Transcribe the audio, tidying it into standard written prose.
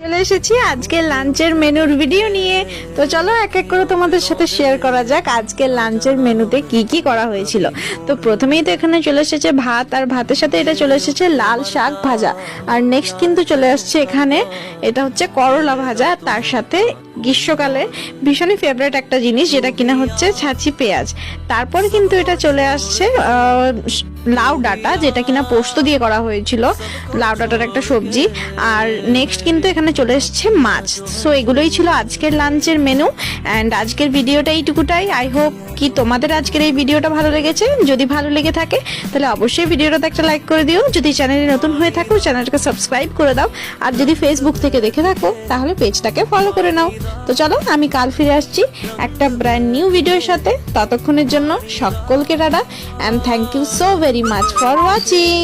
চলে এসেছি আজকে লাঞ্চের মেনুর ভিডিও নিয়ে। তো চলো এক এক করে তোমাদের সাথে শেয়ার করা যাক আজকে লাঞ্চের মেনুতে কি কি করা হয়েছিল। তো প্রথমেই তো এখানে চলে এসেছে ভাত, আর ভাতের সাথে এটা চলে এসেছে লাল শাক ভাজা, আর নেক্সট কিন্তু চলে আসছে এখানে এটা হচ্ছে করলা ভাজা, তার সাথে গ্রীষ্মকালে ভীষণই ফেভারিট একটা জিনিস যেটা কিনা হচ্ছে ছাঁচি পেঁয়াজ। তারপরে কিন্তু এটা চলে আসছে লাউ ডাঁটা, যেটা কিনা পোস্ত দিয়ে করা হয়েছিল, লাউ ডাঁটার একটা সবজি। আর নেক্সট কিন্তু এখানে চলে এসছে মাছ। সো এগুলোই ছিল আজকের লাঞ্চের মেনু অ্যান্ড আজকের ভিডিওটা এইটুকুটাই। আই হোপ কি তোমাদের আজকের এই ভিডিওটা ভালো লেগেছে। যদি ভালো লেগে থাকে তাহলে অবশ্যই ভিডিওটাতে একটা লাইক করে দিও। যদি চ্যানেলে নতুন হয়ে থাকো চ্যানেলটাকে সাবস্ক্রাইব করে দাও, আর যদি ফেসবুক থেকে দেখে থাকো তাহলে পেজটাকে ফলো করে নাও। তো চলো আমি কাল ফিরে আসছি একটা ব্র্যান্ড নিউ ভিডিওর সাথে। ততক্ষণের জন্য সকলকে tata and thank you so very much for watching.